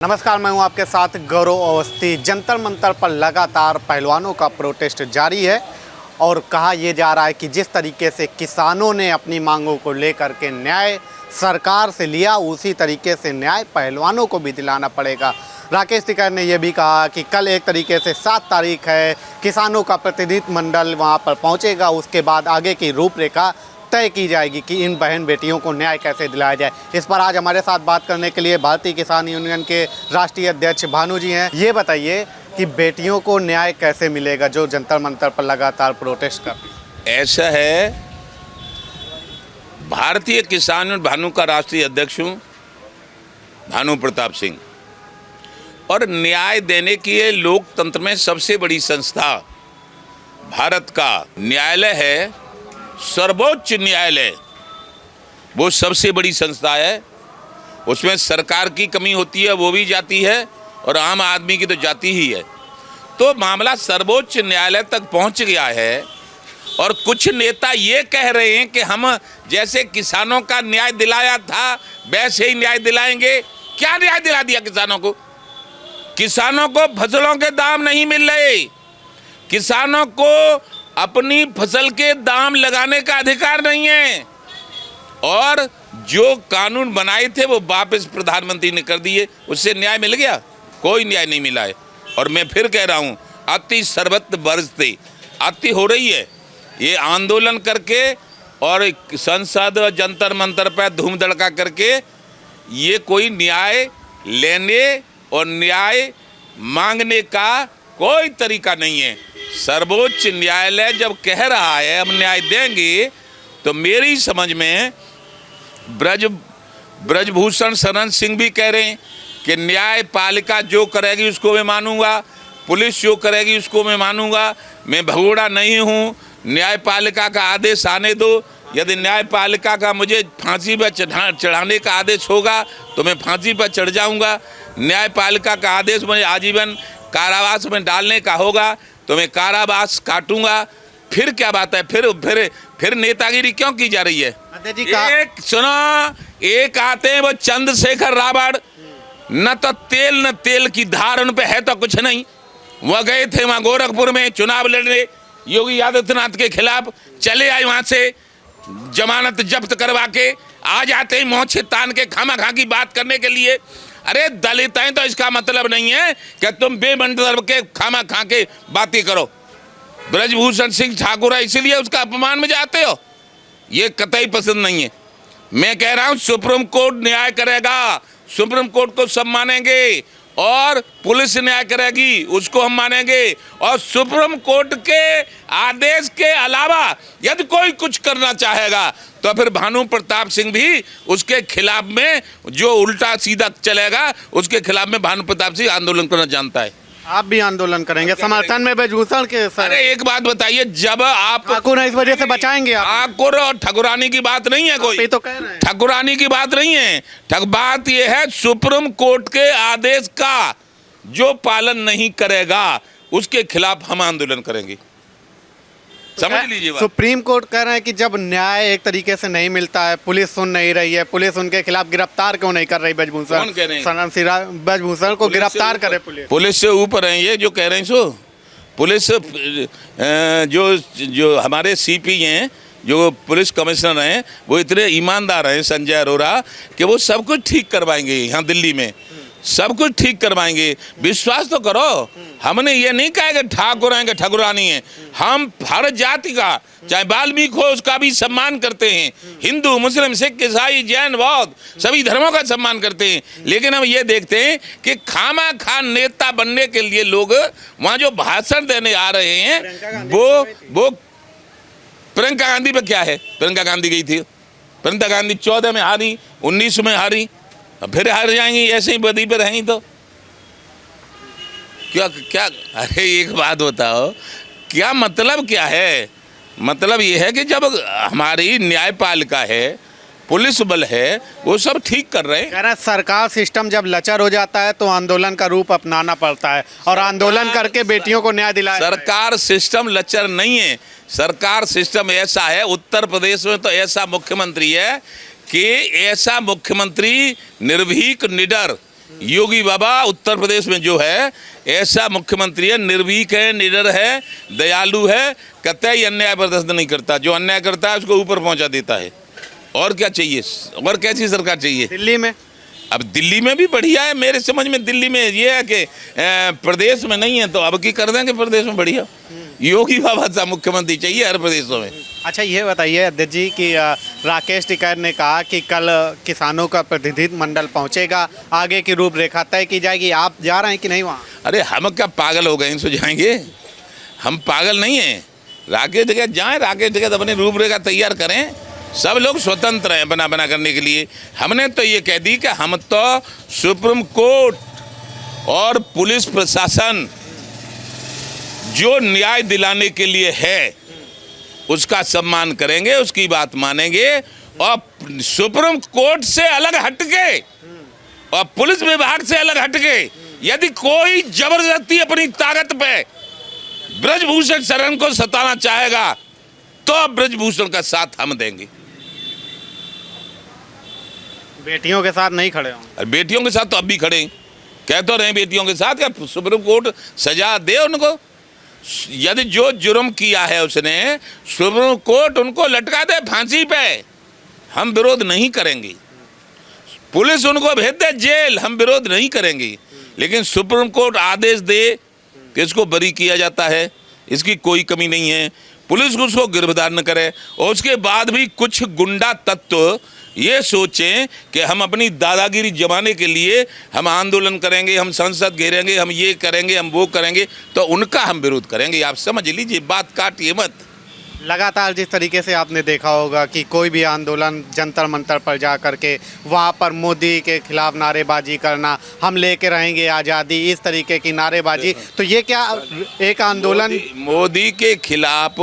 नमस्कार, मैं हूं आपके साथ गौरव अवस्थी। जंतर मंतर पर लगातार पहलवानों का प्रोटेस्ट जारी है और कहा यह जा रहा है कि जिस तरीके से किसानों ने अपनी मांगों को लेकर के न्याय सरकार से लिया, उसी तरीके से न्याय पहलवानों को भी दिलाना पड़ेगा। राकेश टिकैत ने यह भी कहा कि कल एक तरीके से 7 तारीख है, किसानों का प्रतिनिधिमंडल वहां पर पहुंचेगा, उसके बाद आगे की रूपरेखा तय की जाएगी कि इन बहन बेटियों को न्याय कैसे दिलाया जाए। इस पर आज हमारे साथ बात करने के लिए भारतीय किसान यूनियन के राष्ट्रीय अध्यक्ष भानु जी हैं। ये बताइए कि बेटियों को न्याय कैसे मिलेगा जो जंतर मंतर पर लगातार प्रोटेस्ट कर। ऐसा है, भारतीय किसान यूनियन भानु का राष्ट्रीय अध्यक्ष हूँ, भानु प्रताप सिंह, और न्याय देने की ये लोकतंत्र में सबसे बड़ी संस्था भारत का न्यायालय है, सर्वोच्च न्यायालय। वो सबसे बड़ी संस्था है। उसमें सरकार की कमी होती है वो भी जाती है और आम आदमी की तो जाती ही है। तो मामला सर्वोच्च न्यायालय तक पहुंच गया है और कुछ नेता ये कह रहे हैं कि हम जैसे किसानों का न्याय दिलाया था वैसे ही न्याय दिलाएंगे। क्या न्याय दिला दिया किसानों को? किसानों को फसलों के दाम नहीं मिल रहे, किसानों को अपनी फसल के दाम लगाने का अधिकार नहीं है, और जो कानून बनाए थे वो वापस प्रधानमंत्री ने कर दिए। उससे न्याय मिल गया? कोई न्याय नहीं मिला है। और मैं फिर कह रहा हूँ, अति सर्वत्र बरसते अति हो रही है। ये आंदोलन करके और संसद और जंतर मंतर पर धूम धड़का करके ये कोई न्याय लेने और न्याय मांगने का कोई तरीका नहीं है। सर्वोच्च न्यायालय जब कह रहा है हम न्याय देंगे, तो मेरी समझ में ब्रजभूषण शरण सिंह भी कह रहे हैं कि न्यायपालिका जो करेगी उसको मैं मानूंगा, पुलिस जो करेगी उसको मैं मानूंगा, मैं भगोड़ा नहीं हूँ। न्यायपालिका का आदेश आने दो। यदि न्यायपालिका का मुझे फांसी पर चढ़ाने का आदेश होगा तो मैं फांसी पर चढ़ जाऊंगा। न्यायपालिका का आदेश मुझे आजीवन कारावास में डालने का होगा तो मैं कारावास काटूंगा। फिर क्या बात है? फिर नेतागिरी क्यों की जा रही है? एक सुनो, एक आते हैं वो चंद्रशेखर रावण, न तो तेल न तेल की धार उन पे है तो कुछ नहीं। वह गए थे वहां गोरखपुर में चुनाव लड़ने योगी आदित्यनाथ के खिलाफ, चले आए वहां से जमानत जब्त करवा के, आ जाते हैं मोछे तान के खामा-खा की बात करने के लिए। अरे दलित हैं तो इसका मतलब नहीं है कि तुम बेमतलब के खामा खा के बातें करो। ब्रजभूषण सिंह ठाकुर है इसीलिए उसका अपमान में जाते हो? ये कतई पसंद नहीं है। मैं कह रहा हूं सुप्रीम कोर्ट न्याय करेगा, सुप्रीम कोर्ट को सब मानेंगे, और पुलिस न्याय करेगी उसको हम मानेंगे। और सुप्रीम कोर्ट के आदेश के अलावा यदि कोई कुछ करना चाहेगा तो फिर भानु प्रताप सिंह भी उसके खिलाफ में, जो उल्टा सीधा चलेगा उसके खिलाफ में भानु प्रताप सिंह आंदोलन करना जानता है। आप भी आंदोलन करेंगे समर्थन में ब्रजभूषण के? अरे एक बात बताइए, जब आप ठाकुर इस वजह से बचाएंगे? ठाकुर और ठाकुरानी की बात नहीं है, कोई तो कह रहे हैं ठाकुरानी की बात नहीं है। बात यह है सुप्रीम कोर्ट के आदेश का जो पालन नहीं करेगा उसके खिलाफ हम आंदोलन करेंगे। समझ लीजिए। सुप्रीम कोर्ट कह रहे हैं कि जब न्याय एक तरीके से नहीं मिलता है, पुलिस सुन नहीं रही है, पुलिस उनके खिलाफ गिरफ्तार क्यों नहीं कर रही? ब्रजभूषण को गिरफ्तार करे पुलिस से ऊपर है ये जो कह रहे हैं। सो पुलिस जो हमारे सीपी हैं, जो पुलिस कमिश्नर हैं, वो इतने ईमानदार हैं संजय अरोरा, कि वो सब कुछ ठीक करवाएंगे। यहाँ दिल्ली में सब कुछ ठीक करवाएंगे, विश्वास तो करो। हमने ये नहीं कहा कि ठाकुर हैं कि ठाकुरानी हैं। हम हर जाति का, चाहे वाल्मीकि हो, उसका भी सम्मान करते हैं। हिंदू, मुस्लिम, सिख, ईसाई, जैन, बौद्ध, सभी धर्मों का सम्मान करते हैं। लेकिन हम ये देखते हैं कि खामा खा नेता बनने के लिए लोग वहाँ जो भाषण देने आ रहे हैं, वो प्रियंका गांधी पे क्या है? प्रियंका गांधी गई थी, प्रियंका गांधी 14 में हारी, 19 में हारी, फिर हार जाएंगी, ऐसे ही बदी पे रहेंगी तो क्या? अरे एक बात बताओ, क्या मतलब क्या है? मतलब ये है कि जब हमारी न्यायपालिका है, पुलिस बल है, वो सब ठीक कर रहे हैं। कह रहे सरकार सिस्टम जब लचर हो जाता है तो आंदोलन का रूप अपनाना पड़ता है और आंदोलन करके बेटियों को न्याय दिलाया। सरकार सिस्टम लचर नहीं है। सरकार सिस्टम ऐसा है, उत्तर प्रदेश में तो ऐसा मुख्यमंत्री है कि ऐसा मुख्यमंत्री निर्भीक, निडर, योगी बाबा उत्तर प्रदेश में जो है ऐसा मुख्यमंत्री है, निर्भीक है, निडर है, दयालु है, कतई अन्याय बर्दाश्त नहीं करता। जो अन्याय करता है उसको ऊपर पहुंचा देता है। और क्या चाहिए, और कैसी सरकार चाहिए? दिल्ली में अब दिल्ली में भी बढ़िया है मेरे समझ में। दिल्ली में ये है कि प्रदेश में नहीं है तो अब की कर देंगे प्रदेश में बढ़िया। योगी बाबा सा मुख्यमंत्री चाहिए हर प्रदेशों में। अच्छा ये बताइए अध्यक्ष जी कि राकेश टिकैत ने कहा कि कल किसानों का प्रतिनिधि मंडल पहुंचेगा, आगे की रूपरेखा तय की जाएगी। आप जा रहे हैं कि नहीं वहाँ? अरे हम क्या पागल हो गए इनसे जाएंगे? हम पागल नहीं हैं। राकेश टिकैत जाएँ, राकेश टिकैत अपनी रूपरेखा तैयार करें। सब लोग स्वतंत्र हैं बना करने के लिए। हमने तो ये कह दी कि हम तो सुप्रीम कोर्ट और पुलिस प्रशासन जो न्याय दिलाने के लिए है उसका सम्मान करेंगे, उसकी बात मानेंगे। और सुप्रीम कोर्ट से अलग हटके और पुलिस विभाग से अलग हटके यदि कोई जबरदस्ती अपनी ताकत पे ब्रजभूषण शरण को सताना चाहेगा तो ब्रजभूषण का साथ हम देंगे। बेटियों के साथ नहीं खड़े होंगे? बेटियों के साथ तो अब भी खड़े हैं। कह तो रहे बेटियों के साथ, क्या सुप्रीम कोर्ट सजा दे उनको। यदि जो जुर्म किया है उसने, सुप्रीम कोर्ट उनको लटका दे फांसी पे, हम विरोध नहीं करेंगे। पुलिस उनको भेज दे जेल, हम विरोध नहीं करेंगे। लेकिन सुप्रीम कोर्ट आदेश दे कि इसको बरी किया जाता है, इसकी कोई कमी नहीं है, पुलिस उसको गिरफ्तार न करे। और उसके बाद भी कुछ गुंडा तत्व ये सोचें कि हम अपनी दादागिरी जमाने के लिए हम आंदोलन करेंगे, हम संसद घेरेंगे, हम ये करेंगे, हम वो करेंगे, तो उनका हम विरोध करेंगे। आप समझ लीजिए, बात काटिए मत। लगातार जिस तरीके से आपने देखा होगा कि कोई भी आंदोलन जंतर मंतर पर जा करके वहाँ पर मोदी के खिलाफ नारेबाजी करना, हम लेके रहेंगे आज़ादी, इस तरीके की नारेबाजी, तो ये क्या एक आंदोलन मोदी के खिलाफ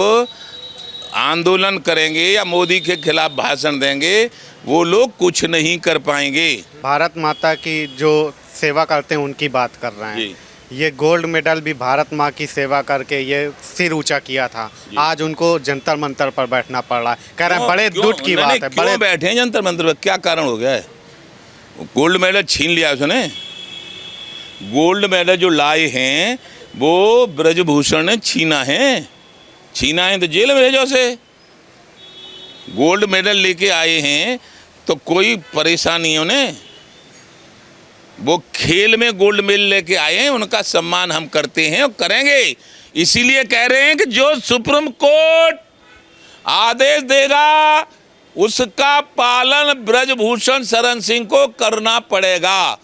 आंदोलन करेंगे या मोदी के खिलाफ भाषण देंगे, वो लोग कुछ नहीं कर पाएंगे। भारत माता की जो सेवा करते हैं उनकी बात कर रहे हैं। ये गोल्ड मेडल भी भारत माँ की सेवा करके ये सिर ऊंचा किया था, आज उनको जंतर मंतर पर बैठना पड़ रहा है। कह रहे हैं बड़े दुख की बात है। बड़े बैठे हैं जंतर मंतर पर, क्या कारण हो गया है? गोल्ड मेडल छीन लिया उसने। गोल्ड मेडल जो लाए हैं वो ब्रजभूषण ने छीना है तो जेल में भेजो उसे। गोल्ड मेडल लेके आए हैं तो कोई परेशानी है उन्हें, वो खेल में गोल्ड मेडल लेके आए हैं, उनका सम्मान हम करते हैं और करेंगे। इसीलिए कह रहे हैं कि जो सुप्रीम कोर्ट आदेश देगा उसका पालन ब्रजभूषण शरण सिंह को करना पड़ेगा।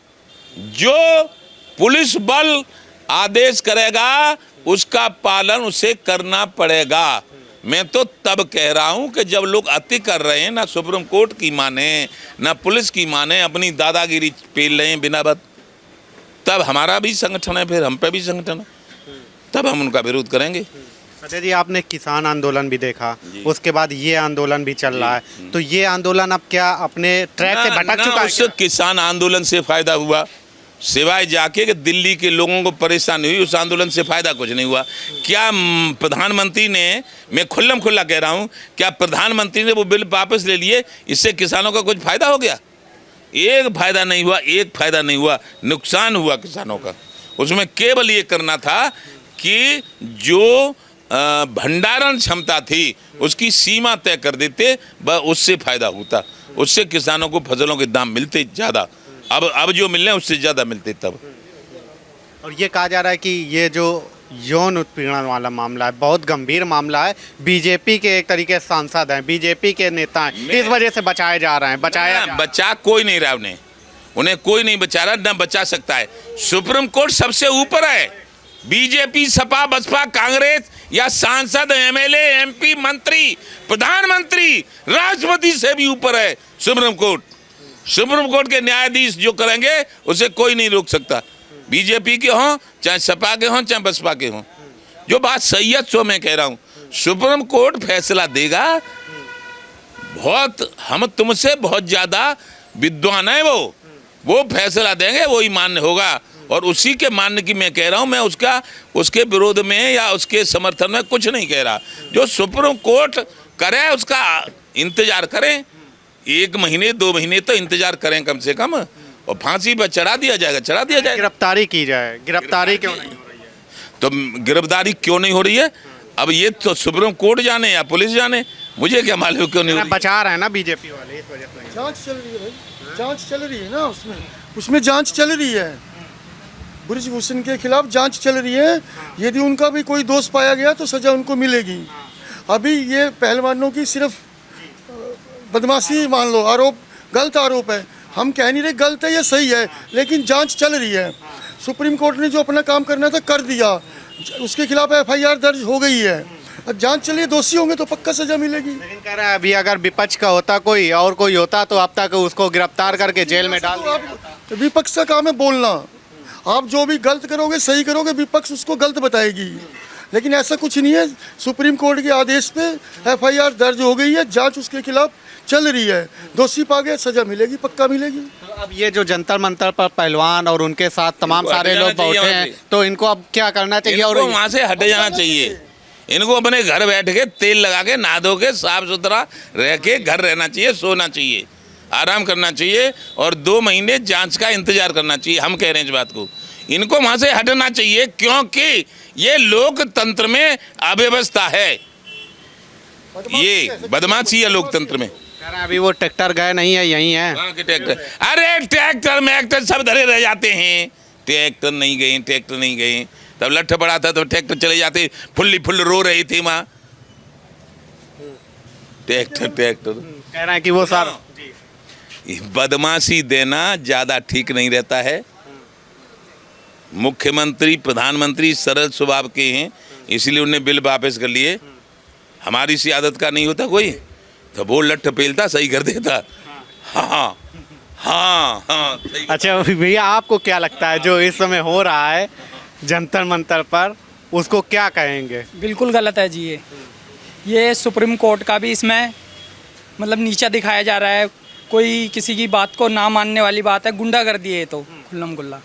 जो पुलिस बल आदेश करेगा उसका पालन उसे करना पड़ेगा। मैं तो तब कह रहा हूं कि जब लोग अति कर रहे हैं, ना सुप्रीम कोर्ट की माने ना पुलिस की माने, अपनी दादागिरी पेल रहे हैं बिना बात, तब हमारा भी संगठन है, फिर हम पे भी संगठन है, तब हम उनका विरोध करेंगे। अजय जी, आपने किसान आंदोलन भी देखा, उसके बाद ये आंदोलन भी चल रहा है, तो ये आंदोलन अब क्या अपने ट्रैक से भटक चुका है? उस किसान आंदोलन से फायदा हुआ सिवाय जाके कि दिल्ली के लोगों को परेशानी हुई, उस आंदोलन से फायदा कुछ नहीं हुआ। क्या प्रधानमंत्री ने, मैं खुल्लम खुल्ला कह रहा हूँ, क्या प्रधानमंत्री ने वो बिल वापस ले लिए, इससे किसानों का कुछ फायदा हो गया? एक फायदा नहीं हुआ, एक फायदा नहीं हुआ, नुकसान हुआ किसानों का। उसमें केवल ये करना था कि जो भंडारण क्षमता थी उसकी सीमा तय कर देते, उससे फायदा होता, उससे किसानों को फसलों के दाम मिलते ज़्यादा। अब जो मिल रहे हैं उससे ज़्यादा मिलते तब। और ये कहा जा रहा है कि ये जो यौन उत्पीड़न वाला मामला है बहुत गंभीर मामला है, बीजेपी के एक तरीके से सांसद हैं, बीजेपी के नेता हैं, इस वजह से बचाए जा रहे हैं। बचा कोई नहीं रहा, उन्हें कोई नहीं बचा रहा, न बचा सकता है। सुप्रीम कोर्ट सबसे ऊपर है। बीजेपी, सपा, बसपा, कांग्रेस या सांसद, एमएलए, एमपी, मंत्री, प्रधानमंत्री, राष्ट्रपति से भी ऊपर है सुप्रीम कोर्ट। सुप्रीम कोर्ट के न्यायाधीश जो करेंगे उसे कोई नहीं रोक सकता, बीजेपी के हों चाहे सपा के हों चाहे बसपा के हों। जो बात सही है सो मैं कह रहा हूँ, सुप्रीम कोर्ट फैसला देगा। बहुत हम तुमसे बहुत ज़्यादा विद्वान है, वो फैसला देंगे, वही मान्य होगा। और उसी के मानने की मैं कह रहा हूँ, मैं उसके विरोध में या उसके समर्थन में कुछ नहीं कह रहा। जो सुप्रीम कोर्ट करे उसका इंतजार करें, 1 महीने 2 महीने तो इंतजार करें कम से कम, और फांसी पर चढ़ा दिया जाएगा, चढ़ा दिया जाएगा। गिरफ्तारी की जाए, गिरफ्तारी क्यों नहीं हो रही है? तो गिरफ्तारी क्यों नहीं हो रही है? अब ये तो सुप्रीम कोर्ट जाने या पुलिस जाने, मुझे क्या मालूम क्यों नहीं हो रही। बचा रहे हैं ना बीजेपी वाले, इस वजह से। जांच चल रही है भाई, जांच चल रही है ना, उसमें जांच चल रही है। ब्रिजभूषण के खिलाफ जांच चल रही है। यदि उनका भी कोई दोष पाया गया तो सजा उनको मिलेगी। अभी ये पहलवानों की सिर्फ बदमाशी मान लो, आरोप गलत आरोप है। हम कह नहीं रहे गलत है या सही है, लेकिन जांच चल रही है। सुप्रीम कोर्ट ने जो अपना काम करना था कर दिया, उसके खिलाफ FIR दर्ज हो गई है। अब जांच चलिए, दोषी होंगे तो पक्का सजा मिलेगी। लेकिन कह रहा है अभी अगर विपक्ष का होता कोई और कोई होता तो अब तक उसको गिरफ्तार करके जेल में डाल दिया जाता। तो विपक्ष का काम है बोलना। आप जो भी गलत करोगे, सही करोगे, विपक्ष उसको गलत बताएगी। लेकिन ऐसा कुछ नहीं है। सुप्रीम कोर्ट के आदेश पे FIR दर्ज हो गई है, जांच उसके खिलाफ चल रही है। दोषी पा गए, सजा मिलेगी, पक्का मिलेगी। तो अब ये जो जंतर मंतर पर पहलवान और उनके साथ तमाम इनको सारे हट लोग जाना चाहिए बैठे वहाँ हैं, से। तो इनको अब क्या करना चाहिए? और इनको वहाँ से हट जाना चाहिए। इनको अपने घर बैठ के तेल लगा के नहा धो के साफ सुथरा रह के घर रहना चाहिए, सोना चाहिए, आराम करना चाहिए और 2 महीने जांच का इंतजार करना चाहिए। हम कह रहे हैं इस बात को, इनको वहाँ से हटना चाहिए, क्योंकि ये लोकतंत्र में अव्यवस्था है, ये बदमाशी है लोकतंत्र में। कह रहे हैं अभी वो ट्रैक्टर गए नहीं है, यही है। वहाँ के ट्रैक्टर, अरे ट्रैक्टर में एक्टर सब धरे रह जाते हैं। ट्रैक्टर नहीं गए, ट्रैक्टर नहीं गए। तब लट्ठ पड़ा था तो ट्रैक्टर चले जाते, फुल्ली फुल रो रही थी वहाँ। ट्रैक्टर कह रहे हैं कि वो सारा बदमाशी देना ज़्यादा ठीक नहीं रहता है। मुख्यमंत्री प्रधानमंत्री सरल स्वभाव के हैं, इसलिए उन्हें बिल वापस कर लिए। हमारी सी आदत का नहीं होता कोई, तो वो लट्ठ पेलता सही कर देता। हाँ हाँ हाँ सही। अच्छा भैया, आपको क्या लगता है जो इस समय हो रहा है जंतर मंतर पर, उसको क्या कहेंगे? बिल्कुल गलत है जी। ये सुप्रीम कोर्ट का भी इसमें मतलब नीचा दिखाया जा रहा है। कोई किसी की बात को ना मानने वाली बात है, गुंडागर्दी है ये तो खुल्लम खुल्ला।